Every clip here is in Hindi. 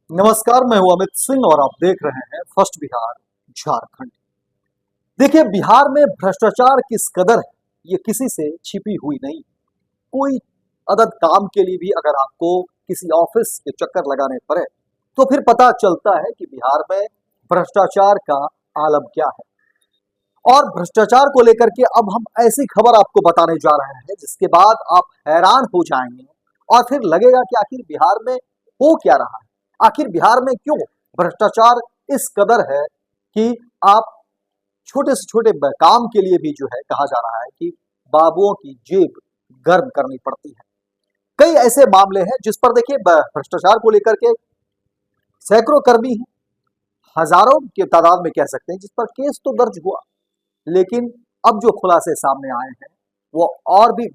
नमस्कार, मैं हूं अमित सिंह और आप देख रहे हैं फर्स्ट बिहार झारखंड। देखिए, बिहार में भ्रष्टाचार किस कदर है, ये किसी से छिपी हुई नहीं। कोई अदद काम के लिए भी अगर आपको किसी ऑफिस के चक्कर लगाने पड़े, तो फिर पता चलता है कि बिहार में भ्रष्टाचार का आलम क्या है। और भ्रष्टाचार को लेकर के अब हम ऐसी खबर आपको बताने जा रहे हैं जिसके बाद आप हैरान हो जाएंगे और फिर लगेगा कि आखिर बिहार में हो क्या रहा है। आखिर बिहार में क्यों भ्रष्टाचार इस कदर है कि आप छोटे से छोटे काम के लिए भी जो है कहा जा रहा है कि बाबुओं की जेब गर्म करनी पड़ती है। कई ऐसे मामले हैं जिस पर देखिए भ्रष्टाचार को लेकर के सैकड़ों कर्मी हैं, हजारों की तादाद में कह सकते हैं जिस पर केस तो दर्ज हुआ, लेकिन अब जो खुलासे सामने आए हैं वो और भी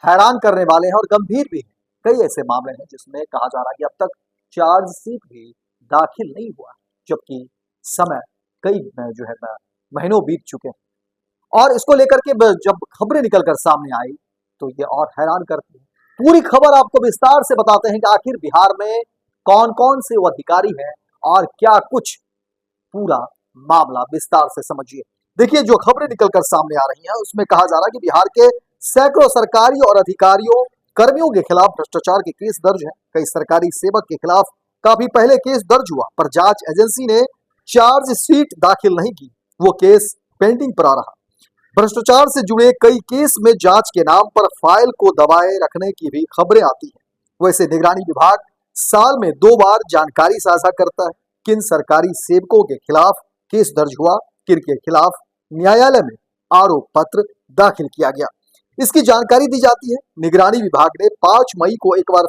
हैरान करने वाले हैं और गंभीर भी हैं। कई ऐसे मामले हैं जिसमें कहा जा रहा है कि अब तक चार्जशीट भी दाखिल नहीं हुआ, जबकि समय कई जो है महीनों बीत चुके हैं। और इसको लेकर के जब खबरें निकलकर सामने आई तो ये और हैरान करती है। पूरी खबर आपको विस्तार से बताते हैं कि आखिर बिहार में कौन कौन से वो अधिकारी हैं और क्या कुछ, पूरा मामला विस्तार से समझिए। देखिए, जो खबरें निकलकर सामने आ रही हैं उसमें कहा जा रहा है कि बिहार के सैकड़ों सरकारी और अधिकारियों कर्मियों के खिलाफ भ्रष्टाचार के केस दर्ज है। कई सरकारी सेवक के खिलाफ काफी पहले केस दर्ज हुआ, पर जांच एजेंसी ने चार्जशीट दाखिल नहीं की। वो केस पेंडिंग पर आ रहा। भ्रष्टाचार से जुड़े कई केस में जांच के नाम पर फाइल को दबाए रखने की भी खबरें आती हैं। वैसे निगरानी विभाग साल में 2 बार जानकारी साझा करता है। किन सरकारी सेवकों के खिलाफ केस दर्ज हुआ, किन के खिलाफ न्यायालय में आरोप पत्र दाखिल किया गया, इसकी जानकारी दी जाती है। निगरानी विभाग ने 5 मई को एक बार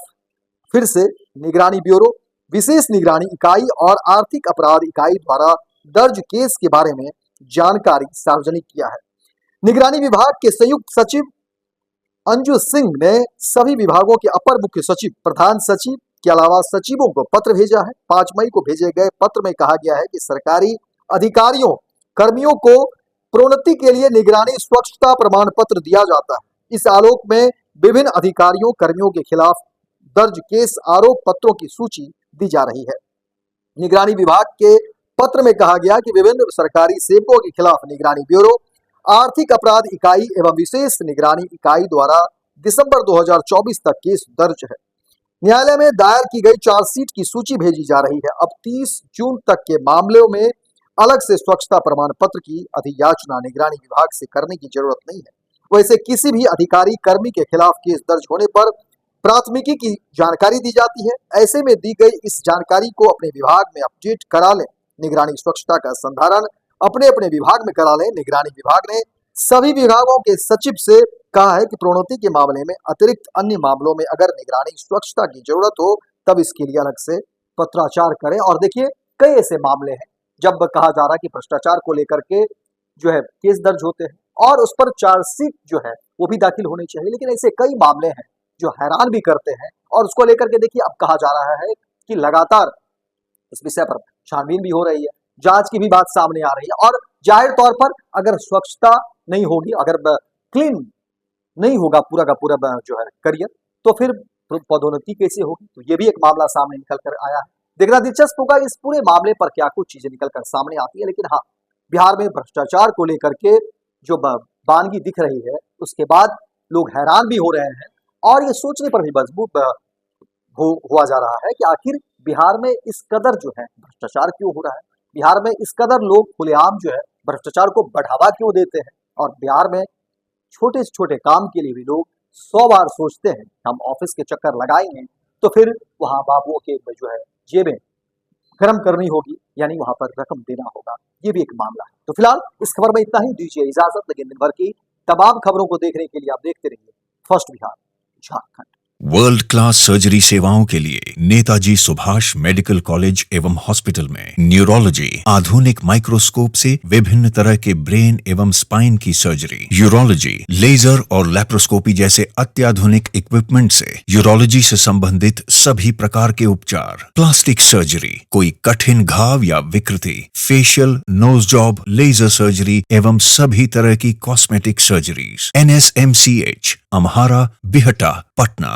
फिर से निगरानी ब्यूरो, विशेष निगरानी इकाई और आर्थिक अपराध इकाई द्वारा दर्ज केस के बारे में जानकारी सार्वजनिक किया है। निगरानी विभाग के संयुक्त सचिव अंजू सिंह ने सभी विभागों के अपर मुख्य सचिव, प्रधान सचिव के अलावा सचिवों को पत्र भेजा है। 5 मई को भेजे गए पत्र में कहा गया है कि सरकारी अधिकारियों कर्मियों को प्रोन्नति के लिए निगरानी स्वच्छता प्रमाण पत्र दिया जाता है। इस आलोक में विभिन्न अधिकारियों कर्मियों के खिलाफ दर्ज केस आरोप पत्रों की सूची दी जा रही है। निगरानी विभाग के पत्र में कहा गया कि विभिन्न सरकारी सेवकों के खिलाफ निगरानी ब्यूरो, आर्थिक अपराध इकाई एवं विशेष निगरानी इकाई द्वारा दिसंबर 2024 तक केस दर्ज है। न्यायालय में दायर की गई चार्जशीट की सूची भेजी जा रही है। अब 30 जून तक के मामलों में अलग से स्वच्छता प्रमाण पत्र की अधियाचना निगरानी विभाग से करने की जरूरत नहीं है। वैसे किसी भी अधिकारी कर्मी के खिलाफ केस दर्ज होने पर प्राथमिकी की जानकारी दी जाती है। ऐसे में दी गई इस जानकारी को अपने विभाग में अपडेट करा लें। निगरानी स्वच्छता का संधारण अपने अपने विभाग में करा लें। निगरानी विभाग ने सभी विभागों के सचिव से कहा है कि प्रोन्नति के मामले में अतिरिक्त अन्य मामलों में अगर निगरानी स्वच्छता की जरूरत हो तब इसके लिए अलग से पत्राचार करें। और देखिए, कई ऐसे मामले हैं जब कहा जा रहा है कि भ्रष्टाचार को लेकर के जो है केस दर्ज होते हैं और उस पर चार्जशीट जो है वो भी दाखिल होनी चाहिए, लेकिन ऐसे कई मामले हैं जो हैरान भी करते हैं। और उसको लेकर के देखिए, अब कहा जा रहा है कि लगातार इस विषय पर छानबीन भी हो रही है, जांच की भी बात सामने आ रही है। और जाहिर तौर पर अगर स्वच्छता नहीं होगी, अगर क्लीन नहीं होगा पूरा का पूरा जो है करियर, तो फिर पदोन्नति कैसे होगी, तो ये भी एक मामला सामने निकल कर आया है। देखना दिलचस्प होगा इस पूरे मामले पर क्या कुछ चीजें निकल कर सामने आती है। लेकिन हाँ, बिहार में भ्रष्टाचार को लेकर के जो बानगी दिख रही है उसके बाद लोग हैरान भी हो रहे हैं और ये सोचने पर भी मजबूर हुआ जा रहा है कि आखिर बिहार में इस कदर जो है भ्रष्टाचार क्यों हो रहा है। बिहार में इस कदर लोग खुलेआम जो है भ्रष्टाचार को बढ़ावा क्यों देते हैं। और बिहार में छोटे से छोटे काम के लिए भी लोग 100 बार सोचते हैं हम ऑफिस के चक्कर लगाएंगे तो फिर वहां बाबुओं के जो है जेबें गर्म करनी होगी, यानी वहां पर रकम देना होगा। ये भी एक मामला है। तो फिलहाल इस खबर में इतना ही, दीजिए इजाजत। लेकिन दिन भर की तमाम खबरों को देखने के लिए आप देखते रहिए first Bihar Jharkhand. World class surgery सेवाओं के लिए नेताजी सुभाष मेडिकल कॉलेज एवं हॉस्पिटल में न्यूरोलॉजी, आधुनिक माइक्रोस्कोप से विभिन्न तरह के ब्रेन एवं स्पाइन की सर्जरी, यूरोलॉजी, लेजर और लैप्रोस्कोपी जैसे अत्याधुनिक इक्विपमेंट से यूरोलॉजी से संबंधित सभी प्रकार के उपचार, प्लास्टिक सर्जरी, कोई कठिन घाव या विकृति, facial, nose job, laser surgery एवं सभी तरह की cosmetic surgeries. NSMCH, Amhara, Bihta, Patna.